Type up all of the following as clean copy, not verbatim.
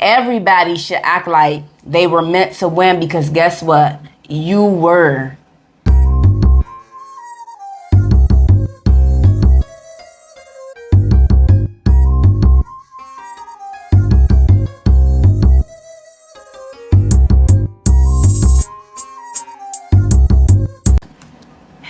everybody should act like they were meant to win, because guess what? You were.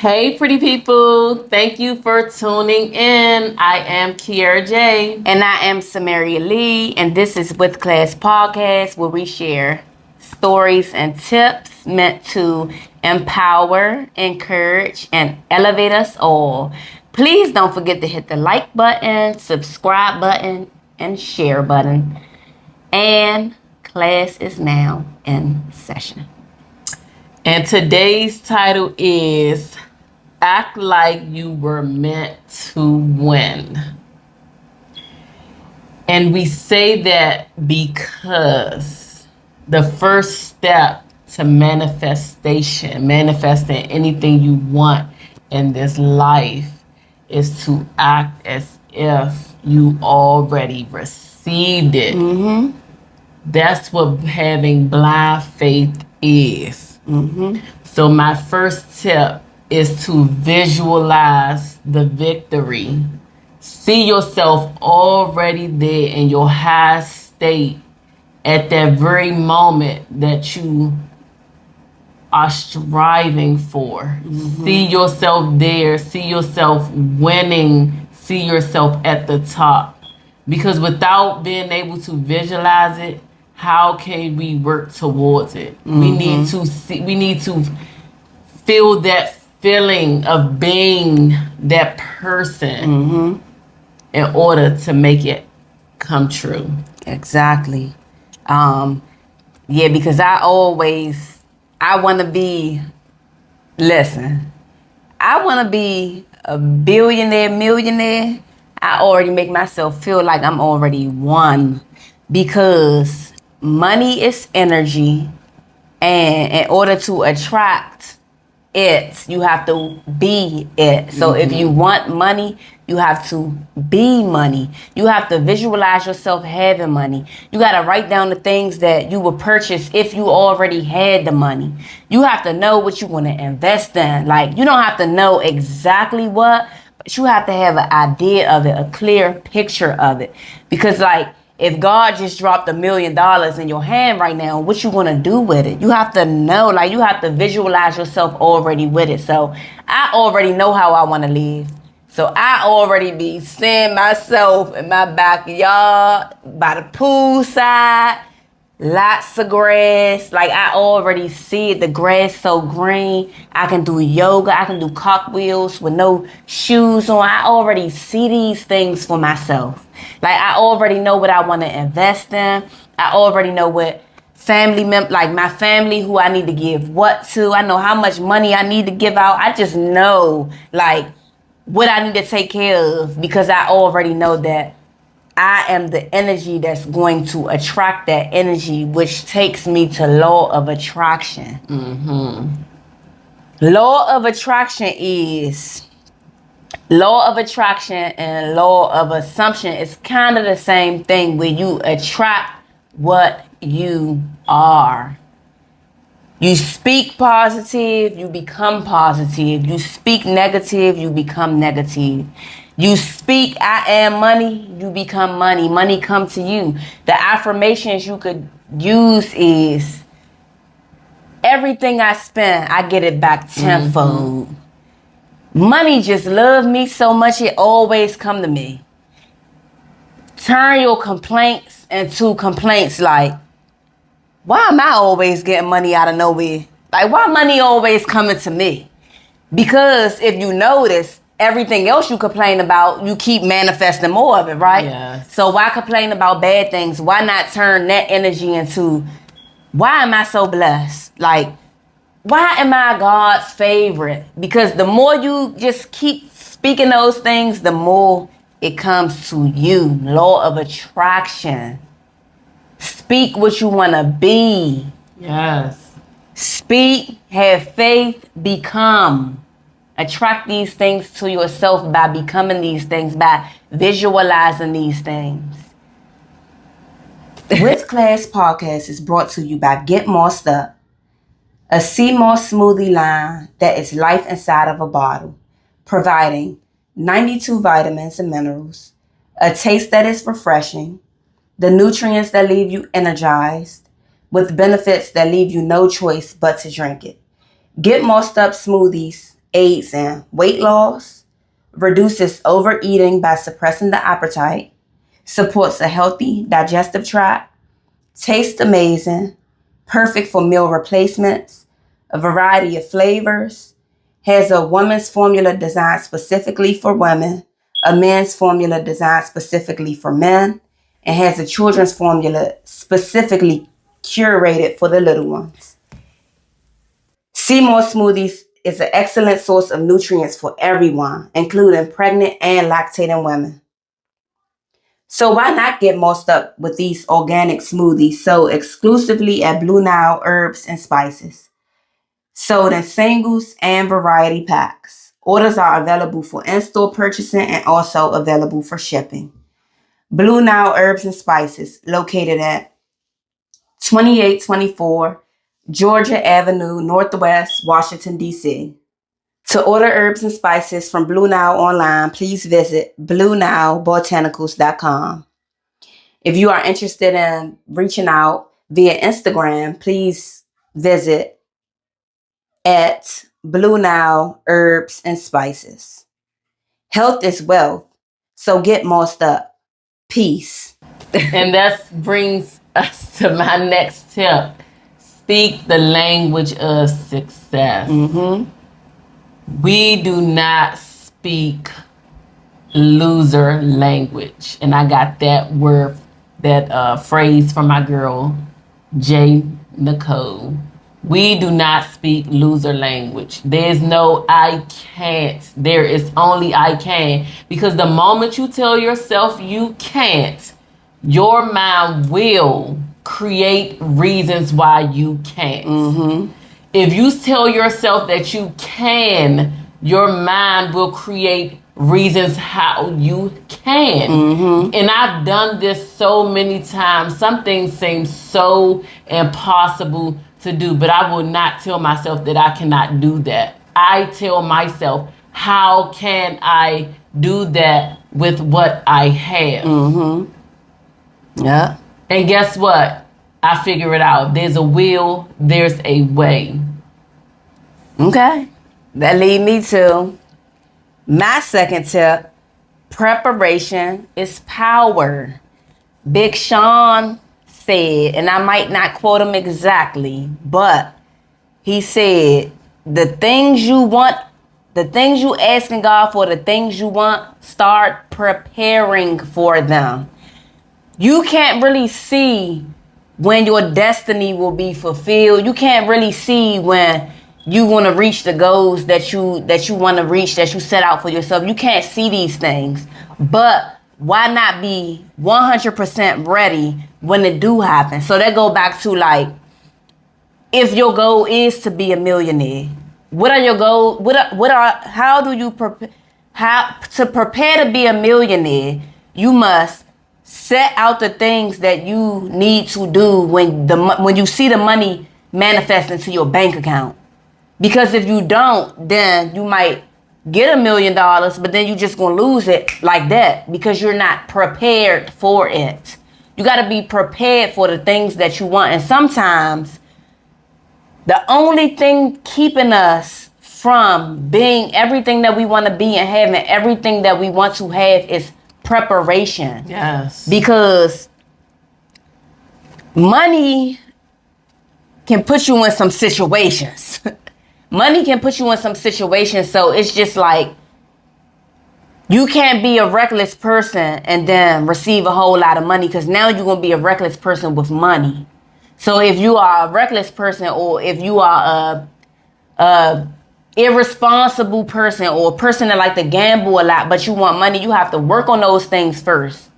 Hey, pretty people. Thank you for tuning in. I am Kiara J. And I am Samaria Lee. And this is With Class Podcast, where we share stories and tips meant to empower, encourage, and elevate us all. Please don't forget to hit the like button, subscribe button, and share button. And class is now in session. And today's title is Act Like You Were Meant to Win. And we say that because the first step to manifesting anything you want in this life is to act as if you already received it. Mm-hmm. That's what having blind faith is. Mm-hmm. So my first tip is to visualize the victory. See yourself already there in your high state at that very moment that you are striving for. Mm-hmm. See yourself there. See yourself winning. See yourself at the top. Because without being able to visualize it, how can we work towards it? Mm-hmm. We need to feel that feeling of being that person Mm-hmm. in order to make it come true. Exactly. Yeah, because I want to be, listen, I want to be a billionaire, millionaire. I already make myself feel like I'm already won, because money is energy, and in order to attract it, you have to be it. So if you want money, you have to be money. You have to visualize yourself having money. You got to write down the things that you would purchase if you already had the money. You have to know what you want to invest in. Like, you don't have to know exactly what, but you have to have an idea of it, a clear picture of it. Because, like, if God just dropped $1 million in your hand right now, what you gonna do with it? You have to know, like, you have to visualize yourself already with it. So I already know how I want to live. So I already be seeing myself in my backyard, by the pool side, lots of grass. Like, I already see it. The grass so green. I can do yoga. I can do cartwheels with no shoes on. I already see these things for myself. Like, I already know what I want to invest in. I already know what like my family, who I need to give what to. I know how much money I need to give out. I just know, like, what I need to take care of, because I already know that I am the energy that's going to attract that energy, which takes me to law of attraction. Mm-hmm. Law of attraction and law of assumption is kind of the same thing, where you attract what you are. You speak positive, you become positive. You speak negative, you become negative. You speak, I am money, you become money. Money come to you. The affirmations you could use is, everything I spend, I get it back tenfold. Mm-hmm. Money just love me so much, it always come to me. Turn your complaints into complaints, like, why am I always getting money out of nowhere? Like, why money always coming to me? Because if you notice, everything else you complain about, you keep manifesting more of it, right? Yes. So why complain about bad things? Why not turn that energy into, why am I so blessed? Like, why am I God's favorite? Because the more you just keep speaking those things, the more it comes to you. Law of attraction. Speak what you want to be. Yes. Speak, have faith, become. Attract these things to yourself by becoming these things, by visualizing these things. With Class Podcast is brought to you by Get Mossed Up, a sea moss smoothie line that is life inside of a bottle, providing 92 vitamins and minerals, a taste that is refreshing, the nutrients that leave you energized, with benefits that leave you no choice but to drink it. Get Mossed Up smoothies aids in weight loss, reduces overeating by suppressing the appetite, supports a healthy digestive tract, tastes amazing, perfect for meal replacements, a variety of flavors, has a woman's formula designed specifically for women, a men's formula designed specifically for men, and has a children's formula specifically curated for the little ones. Seymour Smoothies is an excellent source of nutrients for everyone, including pregnant and lactating women. So why not get mossed up with these organic smoothies sold exclusively at Blue Nile Herbs and Spices? Sold in singles and variety packs. Orders are available for in-store purchasing and also available for shipping. Blue Nile Herbs and Spices, located at 2824 Georgia Avenue, Northwest, Washington, D.C. To order herbs and spices from Blue Nile online, please visit BlueNileBotanicals.com. If you are interested in reaching out via Instagram, please visit at Blue Nile Herbs and Spices. Health is wealth, so get mossed up. Peace. And that brings us to my next tip. Speak the language of success. We do not speak loser language. And I got that phrase from my girl, J. Nicole. We do not speak loser language. There's no I can't. There is only I can. Because the moment you tell yourself you can't, your mind will create reasons why you can't. If you tell yourself that you can, your mind will create reasons how you can. And I've done this so many times. Some things seem so impossible to do, but I will not tell myself that I cannot do that. I tell myself, how can I do that with what I have? Yeah. And guess what? I figure it out. There's a will, there's a way. Okay. That lead me to my second tip. Preparation is power. Big Sean said, and I might not quote him exactly, but he said, the things you want, the things you asking God for, the things you want, start preparing for them. You can't really see when your destiny will be fulfilled. You can't really see when you want to reach the goals that you want to reach, that you set out for yourself. You can't see these things. But why not be 100% ready when it do happen? So that go back to, like, if your goal is to be a millionaire, what are your goals? How do you prepare? How to prepare to be a millionaire? You must set out the things that you need to do when you see the money manifest into your bank account. Because if you don't, then you might get $1 million, but then you just gonna lose it like that because you're not prepared for it. You gotta be prepared for the things that you want. And sometimes the only thing keeping us from being everything that we want to be and having everything that we want to have is preparation. Yes. Because money can put you in some situations. Money can put you in some situations. So it's just like, you can't be a reckless person and then receive a whole lot of money, because now you're going to be a reckless person with money. So if you are a reckless person, or if you are a irresponsible person, or a person that like to gamble a lot, but you want money, you have to work on those things first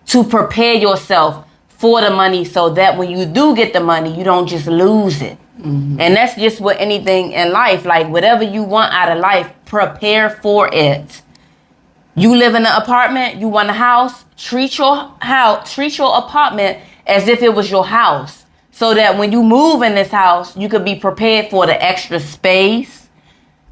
to prepare yourself for the money, so that when you do get the money, you don't just lose it. And that's just with anything in life. Like, whatever you want out of life, prepare for it. You live in an apartment, you want a house, treat your apartment as if it was your house, so that when you move in this house, you could be prepared for the extra space.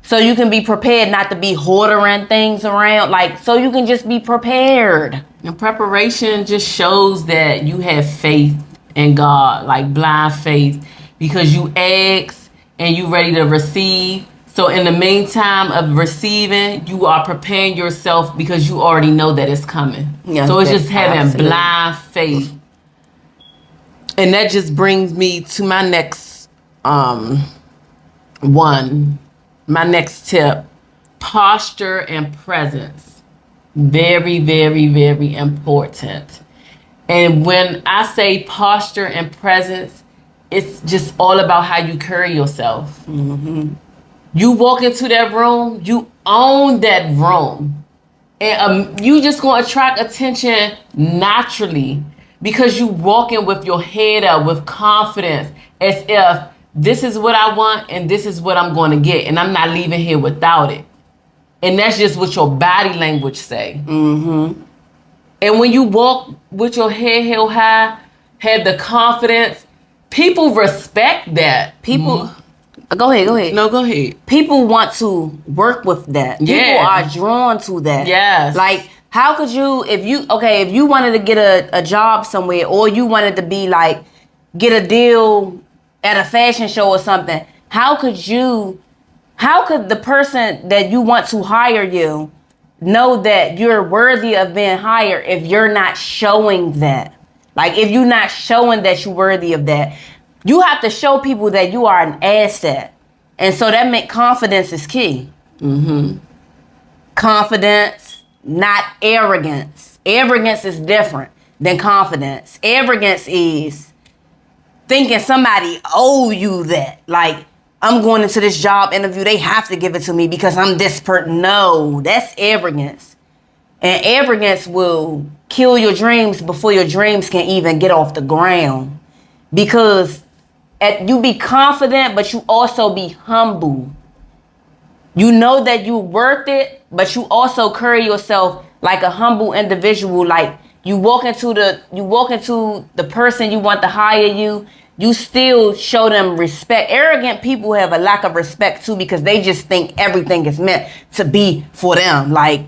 So you can be prepared not to be hoarding things around, like, so you can just be prepared. And preparation just shows that you have faith in God, like blind faith, because you ask and you ready to receive. So in the meantime of receiving, you are preparing yourself because you already know that it's coming. Yeah, so it's just having absolutely. blind faith. And that just brings me to my next my next tip: posture and presence. Very, very, very important. And when I say posture and presence, it's just all about how you carry yourself. Mm-hmm. You walk into that room, you own that room. And you just going to attract attention naturally because you walking with your head up, with confidence, as if this is what I want and this is what I'm going to get, and I'm not leaving here without it. And that's just what your body language say. Mm-hmm. And when you walk with your head held high, have the confidence, people respect that. People, go ahead. No, go ahead. People want to work with that. People Yeah. are drawn to that. Yes. Like, how could you, if you wanted to get a job somewhere, or you wanted to be like, get a deal at a fashion show or something, how could the person that you want to hire you know that you're worthy of being hired if you're not showing that? Like, if you're not showing that you're worthy of that, you have to show people that you are an asset. And so that meant confidence is key. Mm-hmm. Confidence, not arrogance. Arrogance is different than confidence. Arrogance is thinking somebody owe you that. Like, I'm going into this job interview, they have to give it to me because I'm this person. No, that's arrogance. And arrogance will kill your dreams before your dreams can even get off the ground. Because you be confident, but you also be humble. You know that you're worth it, but you also carry yourself like a humble individual. Like, you walk into the person you want to hire you still show them respect. Arrogant people have a lack of respect too, because they just think everything is meant to be for them. Like,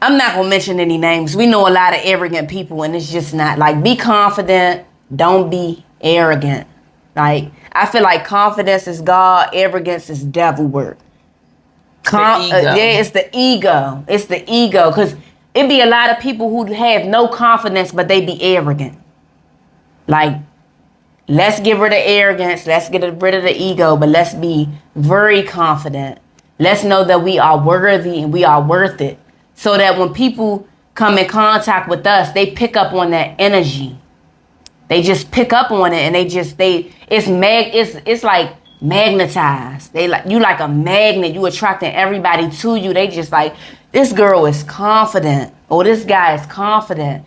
I'm not gonna mention any names. We know a lot of arrogant people, and it's just not. Like, be confident, don't be arrogant. Like, I feel like confidence is God, arrogance is devil work. It's the ego. It's the ego, because it be a lot of people who have no confidence, but they be arrogant. Like, let's get rid of arrogance. Let's get rid of the ego, but let's be very confident. Let's know that we are worthy and we are worth it, so that when people come in contact with us, they pick up on that energy. They just pick up on it, and it's like magnetized. You like a magnet. You attracting everybody to you. They just like, this girl is confident, or this guy is confident.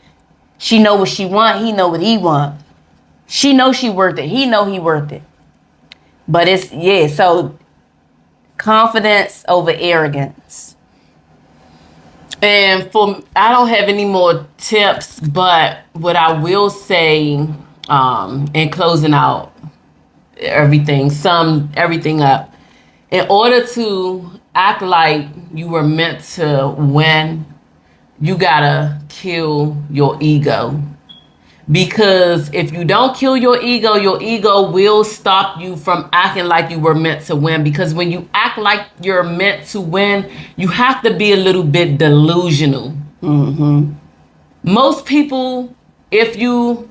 She know what she want. He know what he want. She know she worth it. He know he worth it. But so confidence over arrogance. And I don't have any more tips, but what I will say, in closing out everything up, in order to act like you were meant to win, you gotta kill your ego. Because if you don't kill your ego will stop you from acting like you were meant to win. Because when you act like you're meant to win, you have to be a little bit delusional. Mm-hmm. Most people, if you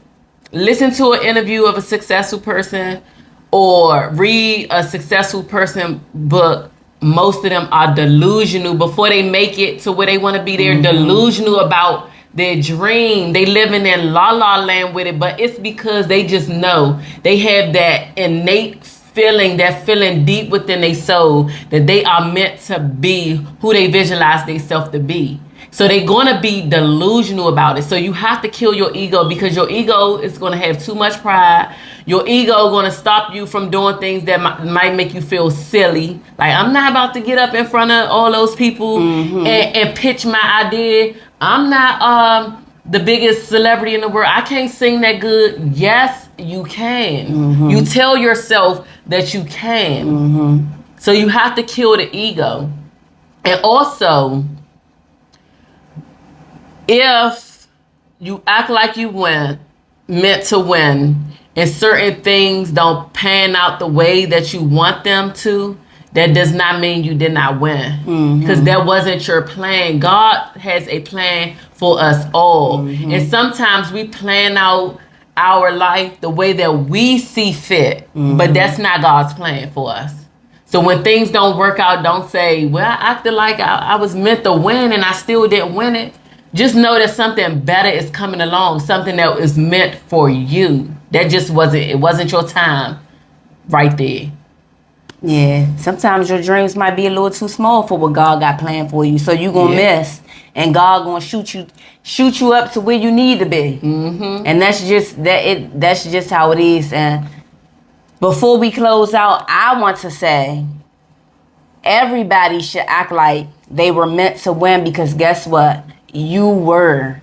listen to an interview of a successful person or read a successful person book, most of them are delusional before they make it to where they want to be. They're delusional about their dream. They living in la la land with it, but it's because they just know they have that innate feeling, that feeling deep within their soul that they are meant to be who they visualize themselves to be. So they're going to be delusional about it. So you have to kill your ego, because your ego is going to have too much pride. Your ego going to stop you from doing things that might make you feel silly. Like, I'm not about to get up in front of all those people and pitch my idea. I'm not the biggest celebrity in the world. I can't sing that good. Yes, you can. Mm-hmm. You tell yourself that you can. Mm-hmm. So you have to kill the ego. And also, if you act like you meant to win, and certain things don't pan out the way that you want them to, that does not mean you did not win. Because that wasn't your plan. God has a plan for us all. And sometimes we plan out our life the way that we see fit, but that's not God's plan for us. So when things don't work out, don't say, well, I acted like I was meant to win and I still didn't win it. Just know that something better is coming along, something that is meant for you. That just wasn't your time right there. Yeah, sometimes your dreams might be a little too small for what God got planned for you. So you gonna miss, and God gonna shoot you up to where you need to be. Mm-hmm. And that's just how it is. And before we close out, I want to say everybody should act like they were meant to win, because guess what? You were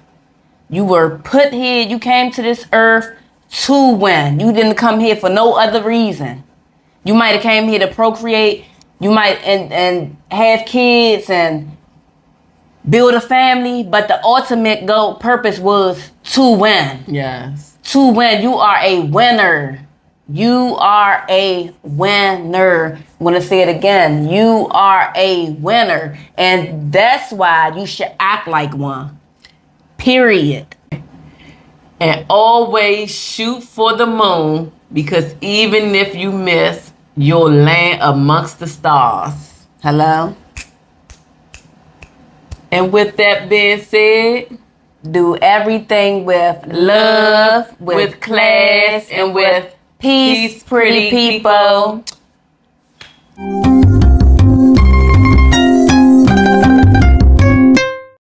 put here. You came to this earth to win. You didn't come here for no other reason. You might have came here to procreate. You might and have kids and build a family, but the ultimate goal purpose was to win. Yes. To win. You are a winner. You are a winner. I'm going to say it again. You are a winner. And that's why you should act like one. Period. And always shoot for the moon, because even if you miss, you'll land amongst the stars. Hello? And with that being said, do everything with love, with class, and with peace, pretty people.